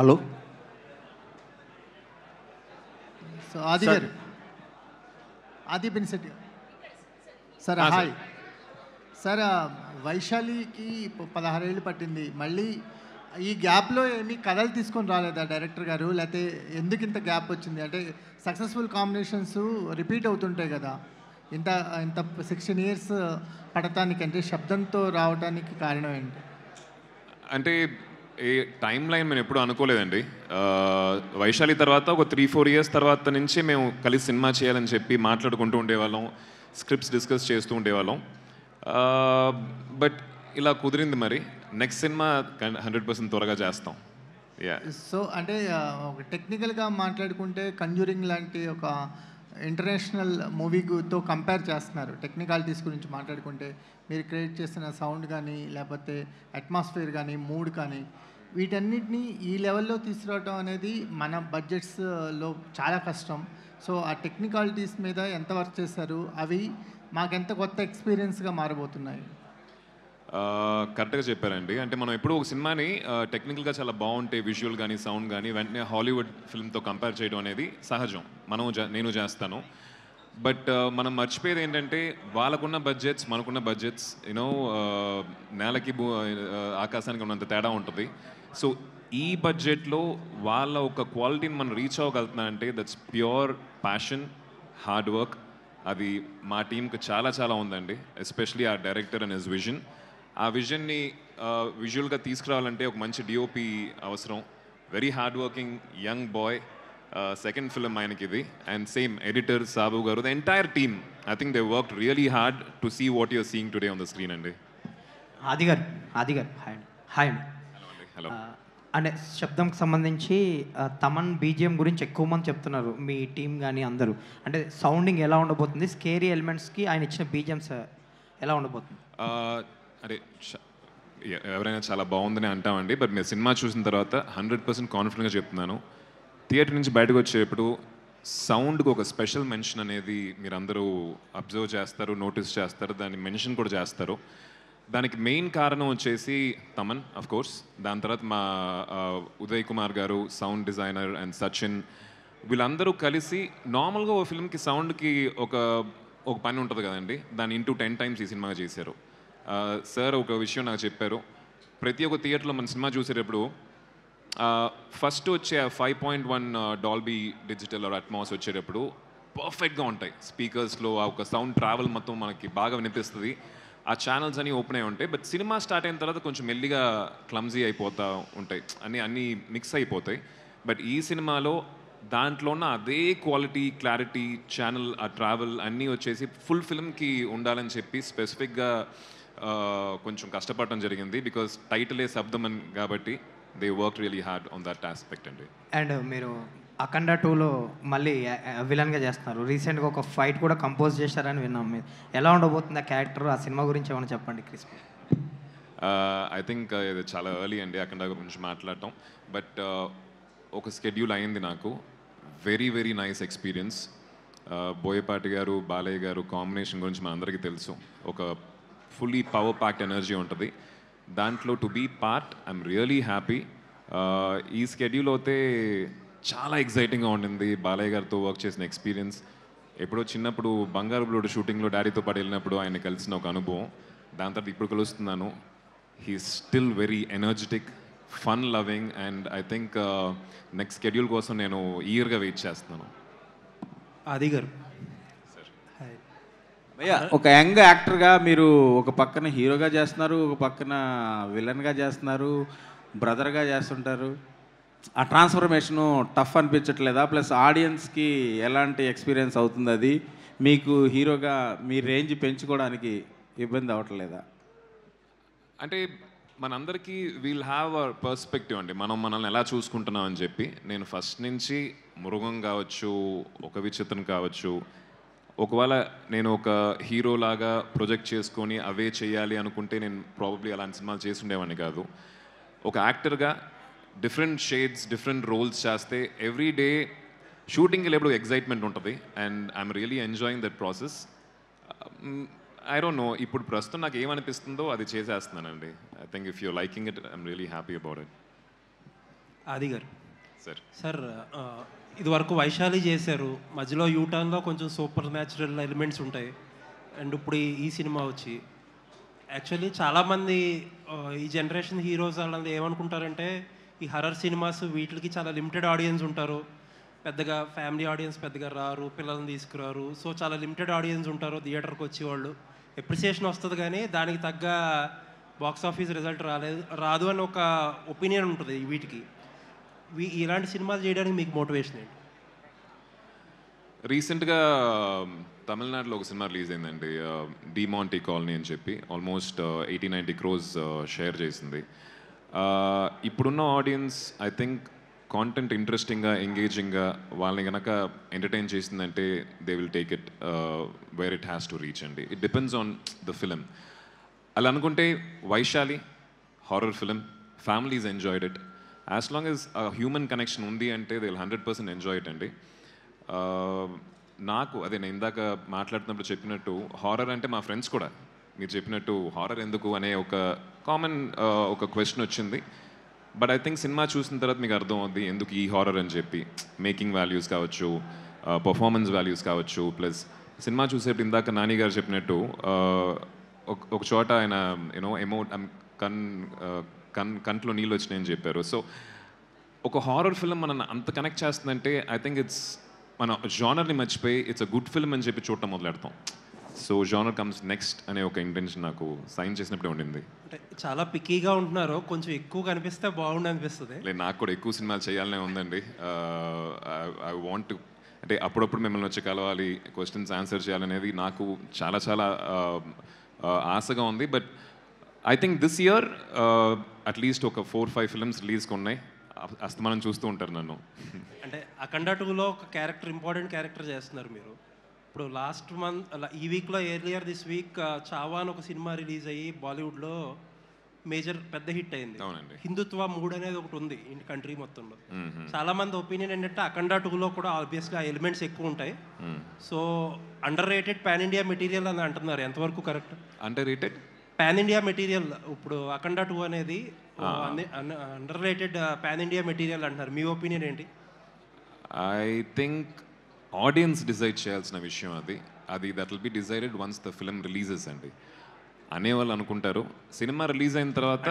Hello. So ఆది గారు, ఆది పినిశెట్టి గారు సార్, హాయ్ సార్. వైశాలికి 16 ఏళ్ళు పట్టింది. మళ్ళీ ఈ గ్యాప్లో ఏమీ కథలు తీసుకొని రాలేదా డైరెక్టర్ గారు? లేకపోతే ఎందుకు ఇంత గ్యాప్ వచ్చింది? అంటే సక్సెస్ఫుల్ కాంబినేషన్స్ రిపీట్ అవుతుంటాయి కదా, ఇంత ఇంత 16 ఇయర్స్ పడటానికి, అంటే శబ్దంతో రావడానికి కారణం ఏంటి? అంటే ఏ టైం లైన్ మేము ఎప్పుడు అనుకోలేదండి. వైశాలి తర్వాత ఒక 3-4 ఇయర్స్ తర్వాత నుంచి మేము కలిసి సినిమా చేయాలని చెప్పి మాట్లాడుకుంటూ ఉండేవాళ్ళం, స్క్రిప్ట్స్ డిస్కస్ చేస్తూ ఉండేవాళ్ళం. బట్ ఇలా కుదిరింది. మరి నెక్స్ట్ సినిమా 100% త్వరగా చేస్తాం. సో అంటే ఒక టెక్నికల్గా మాట్లాడుకుంటే కంజూరింగ్ లాంటి ఒక ఇంటర్నేషనల్ మూవీతో కంపేర్ చేస్తున్నారు. టెక్నికాలిటీస్ గురించి మాట్లాడుకుంటే మీరు క్రియేట్ చేసిన సౌండ్ కానీ, లేకపోతే అట్మాస్ఫియర్ కానీ, మూడ్ కానీ, వీటన్నిటినీ ఈ లెవెల్లో తీసుకురావడం అనేది మన బడ్జెట్స్లో చాలా కష్టం. సో ఆ టెక్నికాలిటీస్ మీద ఎంత వర్క్ చేశారు? అవి మాకెంత కొత్త ఎక్స్పీరియన్స్గా మారబోతున్నాయి? కరెక్ట్గా చెప్పారండి. అంటే మనం ఎప్పుడు ఒక సినిమాని టెక్నికల్గా చాలా బాగుంటే, విజువల్ కానీ, సౌండ్ కానీ, వెంటనే హాలీవుడ్ ఫిల్మ్తో కంపేర్ చేయడం అనేది సహజం. నేను చేస్తాను. బట్ మనం మర్చిపోయేది ఏంటంటే, వాళ్ళకున్న బడ్జెట్స్, మనకున్న బడ్జెట్స్ యూనో నేలకి ఆకాశానికి ఉన్నంత తేడా ఉంటుంది. సో ఈ బడ్జెట్లో వాళ్ళ ఒక క్వాలిటీని మనం రీచ్ అవ్వగలుగుతున్నా అంటే that's pure passion, hard work. అది మా టీంకి చాలా చాలా ఉందండి. ఎస్పెషలీ ఆ డైరెక్టర్ అండ్ హిస్ విజన్. ఆ విజన్ని విజువల్గా తీసుకురావాలంటే ఒక మంచి డిఓపి అవసరం. Very hard working young boy. Second film ఆయనకి ఇది. And same editor Sabu garu, the entire team, I think they worked really hard to see what you're seeing today on the screen అండి. ఆది గారు hi అండి. హలో. అంటే శబ్దంకి సంబంధించి Thaman BGM గురించి ఎక్కువ మంది చెప్తున్నారు, మీ టీం కానీ అందరూ. అంటే సౌండింగ్ ఎలా ఉండబోతుంది, స్కేరీ ఎలిమెంట్స్కి ఆయన ఇచ్చిన బీజిఎమ్స్ ఎలా ఉండబోతుంది? అంటే ఎవరైనా చాలా బాగుందని అంటామండి. బట్ మీరు సినిమా చూసిన తర్వాత 100% కాన్ఫిడెంట్గా చెప్తున్నాను, థియేటర్ నుంచి బయటకు వచ్చేటప్పుడు సౌండ్కి ఒక స్పెషల్ మెన్షన్ అనేది మీరు అందరూ అబ్జర్వ్ చేస్తారు, నోటీస్ చేస్తారు, దాన్ని మెన్షన్ కూడా చేస్తారు. దానికి మెయిన్ కారణం వచ్చేసి తమన్ ఆఫ్ కోర్స్. దాని తర్వాత మా ఉదయ్ కుమార్ గారు, సౌండ్ డిజైనర్, అండ్ సచిన్, వీళ్ళందరూ కలిసి నార్మల్గా ఒక ఫిల్మ్కి సౌండ్కి ఒక పని ఉంటుంది కదండి, దాన్ని ఇంటూ 10 times ఈ సినిమాగా చేశారు. సార్ ఒక విషయం నాకు చెప్పారు, ప్రతి ఒక్క థియేటర్లో మన సినిమా చూసేటప్పుడు ఫస్ట్ వచ్చే 5.1 డాల్బీ డిజిటల్ ఆర్ అట్మాస్ వచ్చేటప్పుడు పర్ఫెక్ట్గా ఉంటాయి స్పీకర్స్లో. ఆ ఒక సౌండ్ ట్రావెల్ మొత్తం మనకి బాగా వినిపిస్తుంది, ఆ ఛానల్స్ అన్నీ ఓపెన్ అయి ఉంటాయి. బట్ సినిమా స్టార్ట్ అయిన తర్వాత కొంచెం మెల్లిగా క్లమ్జీ అయిపోతూ ఉంటాయి, అన్నీ మిక్స్ అయిపోతాయి. బట్ ఈ సినిమాలో దాంట్లో ఉన్న అదే క్వాలిటీ, క్లారిటీ, ఛానల్, ఆ ట్రావెల్ అన్నీ వచ్చేసి ఫుల్ ఫిల్మ్కి ఉండాలని చెప్పి స్పెసిఫిక్గా కొంచెం కష్టపడటం జరిగింది. బికాస్ టైటిలే శబ్దం అని కాబట్టి they work really hard on that aspect అండి. అండ్ మీరు అఖండ 2లో మళ్ళీ విలన్గా చేస్తున్నారు. రీసెంట్గా ఒక ఫైట్ కూడా కంపోజ్ చేశారని విన్నాం. మీరు ఎలా ఉండబోతుంది ఆ క్యారెక్టర్, ఆ సినిమా గురించి ఏమైనా చెప్పండి క్రిస్పీ. ఐ థింక్ ఇది చాలా ఎర్లీ అండి అఖండ గురించి మాట్లాడటం. బట్ ఒక స్కెడ్యూల్ అయింది నాకు. Very very nice experience. Boyapati గారు, బాలయ్య గారు కాంబినేషన్ గురించి మన అందరికీ తెలుసు. ఒక ఫుల్లీ పవర్ ప్యాక్డ్ ఎనర్జీ ఉంటుంది దాంట్లో. To be part, I'm really happy. ఈ స్కెడ్యూల్ అయితే చాలా ఎక్సైటింగ్గా ఉండింది. బాలయ్య గారితో వర్క్ చేసిన ఎక్స్పీరియన్స్, ఎప్పుడో చిన్నప్పుడు బంగారు బ్లూడ్ షూటింగ్లో డాడీతో పాటు వెళ్ళినప్పుడు ఆయన కలిసిన ఒక అనుభవం. దాని తర్వాత ఇప్పుడు కలుస్తున్నాను. He still very energetic, fun loving, and I think next schedule కోసం నేను ఈగర్గా వెయిట్ చేస్తున్నాను. ఆది గారు, భయ్యా ఒక యంగ్ యాక్టర్గా మీరు ఒక పక్కన హీరోగా చేస్తున్నారు, ఒక పక్కన విలన్గా చేస్తున్నారు, బ్రదర్గా చేస్తుంటారు. ఆ ట్రాన్స్ఫర్మేషను టఫ్ అనిపించట్లేదా? ప్లస్ ఆడియన్స్కి ఎలాంటి ఎక్స్పీరియన్స్ అవుతుంది అది? మీకు హీరోగా మీ రేంజ్ పెంచుకోవడానికి ఇబ్బంది అవ్వట్లేదా? అంటే మనందరికీ వీల్ హ్యావ్ అ పర్స్పెక్టివ్ అండి, మనల్ని ఎలా చూసుకుంటున్నాం అని చెప్పి. నేను ఫస్ట్ నుంచి మృగం కావచ్చు, ఒక విచిత్రం కావచ్చు, ఒకవేళ నేను ఒక హీరోలాగా ప్రొజెక్ట్ చేసుకొని అవే చేయాలి అనుకుంటే నేను ప్రాబబ్లీ అలాంటి సినిమాలు చేసి ఉండేవాడిని కాదు. ఒక యాక్టర్గా డిఫరెంట్ షేడ్స్, డిఫరెంట్ రోల్స్ చేస్తే ఎవ్రీ డే షూటింగ్కి వెళ్ళేప్పుడు ఎగ్జైట్మెంట్ ఉంటుంది. And I'm really enjoying that process. I don't know, ఇప్పుడు ప్రస్తుతం నాకు ఏమనిపిస్తుందో అది చేసేస్తున్నానండి. I think if you liking it, I'm really happy about it. Adi గారు. సార్ సార్ ఇదివరకు వైశాలి చేశారు, మధ్యలో యూటర్న్లో కొంచెం సూపర్ న్యాచురల్ ఎలిమెంట్స్ ఉంటాయి, అండ్ ఇప్పుడు ఈ సినిమా వచ్చి యాక్చువల్లీ చాలామంది ఈ జనరేషన్ హీరోస్ వాళ్ళని ఏమనుకుంటారంటే ఈ హర్రర్ సినిమాస్ వీటికి చాలా లిమిటెడ్ ఆడియన్స్ ఉంటారు, పెద్దగా ఫ్యామిలీ ఆడియన్స్ పెద్దగా రారు, పిల్లల్ని తీసుకురారు, సో చాలా లిమిటెడ్ ఆడియన్స్ ఉంటారు థియేటర్కి వచ్చేవాళ్ళు, ఎప్రిసియేషన్ వస్తుంది కానీ దానికి తగ్గ బాక్స్ ఆఫీస్ రిజల్ట్ రాదు అని ఒక ఒపీనియన్ ఉంటుంది వీటికి. ఇలాంటి సినిమాలు చేయడానికి మీకు మోటివేషన్ ఏంటి? రీసెంట్గా తమిళనాడులో ఒక సినిమా రిలీజ్ అయిందండి, డిమాంటీ కాలనీ అని చెప్పి, ఆల్మోస్ట్ 80-90 crores షేర్ చేసింది. ఇప్పుడున్న ఆడియన్స్ ఐ థింక్ కాంటెంట్ ఇంట్రెస్టింగ్గా ఎంగేజింగ్గా వాళ్ళని కనుక ఎంటర్టైన్ చేసిందంటే they will take it where it has to reach అండి. It depends on the film. అలా అనుకుంటే Vaishali horror film, families enjoyed it. As long as human connection ఉంది అంటే దే విల్ 100% ఎంజాయ్ ఇట్ అండి. నాకు అదే నేను ఇందాక మాట్లాడుతున్నప్పుడు చెప్పినట్టు హారర్ అంటే మా ఫ్రెండ్స్ కూడా మీరు చెప్పినట్టు హారర్ ఎందుకు అనే ఒక కామన్ ఒక క్వశ్చన్ వచ్చింది. బట్ ఐ థింక్ సినిమా చూసిన తర్వాత మీకు అర్థం అవుద్ది ఎందుకు ఈ హారర్ అని చెప్పి. మేకింగ్ వాల్యూస్ కావచ్చు, పర్ఫార్మెన్స్ వాల్యూస్ కావచ్చు, ప్లస్ సినిమా చూసేప్పుడు ఇందాక నాని గారు చెప్పినట్టు ఒక చోట ఆయన యూనో కంట్లో నీళ్ళు వచ్చినాయని చెప్పారు. సో ఒక హారర్ ఫిల్మ్ మనల్ని అంత కనెక్ట్ చేస్తుందంటే ఐ థింక్ ఇట్స్ మన జానర్ని మర్చిపోయి ఇట్స్ అ గుడ్ ఫిల్మ్ అని చెప్పి చూడటం మొదలెడతాం. సో జానర్ కమ్స్ నెక్స్ట్ అనే ఒక ఇంటెన్షన్ నాకు సైన్ చేసినప్పుడే ఉండింది. అంటే చాలా పిక్కీగా ఉంటున్నారు, కొంచెం ఎక్కువ కనిపిస్తే బాగుండు అనిపిస్తుంది. లేదు, నాకు కూడా ఎక్కువ సినిమాలు చేయాలనే ఉందండి. ఐ వాంట్ టు అంటే అప్పుడప్పుడు మిమ్మల్ని వచ్చి కలవాలి, క్వశ్చన్స్ ఆన్సర్ చేయాలనేది నాకు చాలా చాలా ఆశగా ఉంది. But I think this year at least ఒక 4-5 ఫిల్మ్స్ రిలీజ్కి ఉన్నాయి. అస్తమానం చూస్తూ ఉంటారు నన్ను. అంటే అఖండ 2లో ఒక క్యారెక్టర్, ఇంపార్టెంట్ క్యారెక్టర్ చేస్తున్నారు మీరు. ఇప్పుడు లాస్ట్ మంత్ ఈ వీక్లో ఎర్లియర్ దిస్ వీక్ చావా అని ఒక సినిమా రిలీజ్ అయ్యి బాలీవుడ్లో మేజర్ పెద్ద హిట్ అయింది. అవునండి. హిందుత్వ మూడ్ అనేది ఒకటి ఉంది కంట్రీ మొత్తంలో. చాలా మంది ఒపీనియన్ ఏంటంటే అఖండ 2లో కూడా ఆబ్వియస్గా ఎలిమెంట్స్ ఎక్కువ ఉంటాయి, so under rated pan India material అని అంటున్నారు, ఎంతవరకు correct? Under rated pan India material, ఇప్పుడు అఖండ 2 అనేది under rated pan India material అంటున్నారు, మీ ఒపీనియన్ ఏంటి? ఐ థింక్ ఆడియన్స్ డిసైడ్ చేయాల్సిన విషయం అది that will be decided once the film releases అండి. అనేవాళ్ళు అనుకుంటారు సినిమా రిలీజ్ అయిన తర్వాత.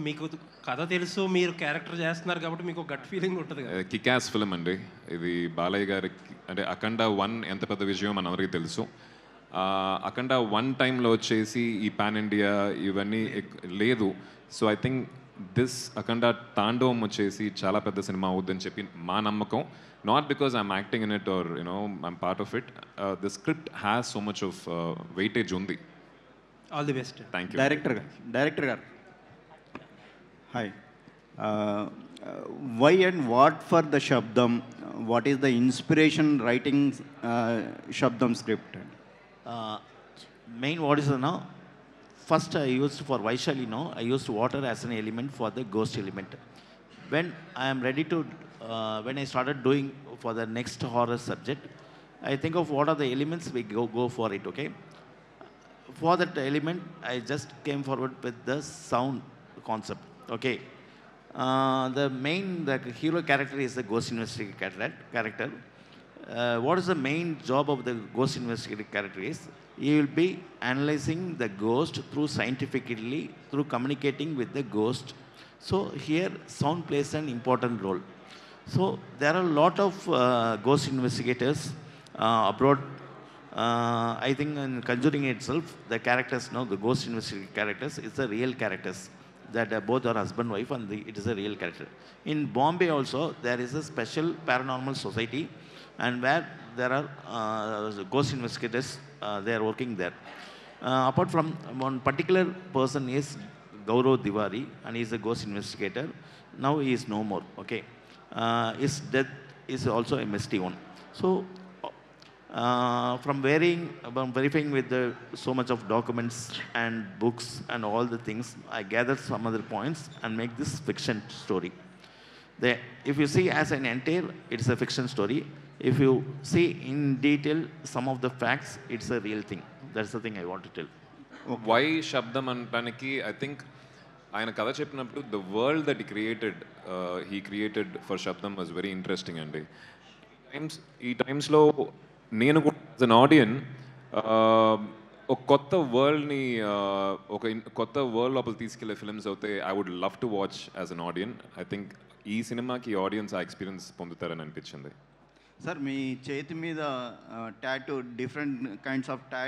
మీకు కథ తెలుసు, మీరు క్యారెక్టర్ చేస్తున్నారు కాబట్టి మీకు గట్ ఫీలింగ్ ఉంటుంది కదా. కికాస్ ఫిల్మ్ అండి ఇది. బాలయ్య గారికి అంటే అఖండ 1 ఎంత పెద్ద విజయం మన అందరికీ తెలుసు. అఖండ 1 టైంలో వచ్చేసి ఈ పాన్ ఇండియా ఇవన్నీ లేదు. So I think this Akhanda Thandavam వచ్చేసి చాలా పెద్ద సినిమా అవుద్దని చెప్పి మా నమ్మకం. Not because I'm acting in it or I'm part of it. The script has so much of weightage ఉంది. All the best. Thank you. Director గారు hi. Why and what for the Sabdham? What is the inspiration writing Sabdham script? Main what is now, first I used for Vaishali, I used water as an element for the ghost element. When I am ready to, when I started doing for the next horror subject, I think of what are the elements we go for it, okay? For that element, I just came forward with the sound concept, okay? The hero character is the ghost investigator character. What is the main job of the ghost investigator character is, he will be analyzing the ghost scientifically, through communicating with the ghost. So here sound plays an important role. So there are a lot of ghost investigators abroad. I think in Conjuring itself, the characters now, the ghost investigator characters, it's the real characters that both are husband wife, and it is a real character. In Bombay also, there is a special paranormal society, and where there are ghost investigators, they are working there. Apart from one particular person is Gaurav Diwari, and he is a ghost investigator. Now he is no more, okay? His death is also a misty one. So from verifying with so much of documents and books and all the things, I gathered some other points and make this fiction story. If you see as an entire, it's a fiction story. If you see in detail some of the facts, it's a real thing. That's the thing I want to tell. Why Sabdham అనడానికి I think ఆయన కథ చెప్పినప్పుడు the world that he created for Sabdham was very interesting అండి. ఈ టైమ్స్లో నేను కూడా as an ఆడియన్ ఒక కొత్త వరల్డ్ని కొత్త వరల్డ్ లోపల తీసుకెళ్లే ఫిల్మ్స్ అయితే I would love to watch as an audience. I think ఈ సినిమాకి ఆడియన్స్ ఆ ఎక్స్పీరియన్స్ పొందుతారని అనిపించింది. సార్ మీ చేతి మీద టాటూ డిఫరెంట్ కైండ్స్ ఆఫ్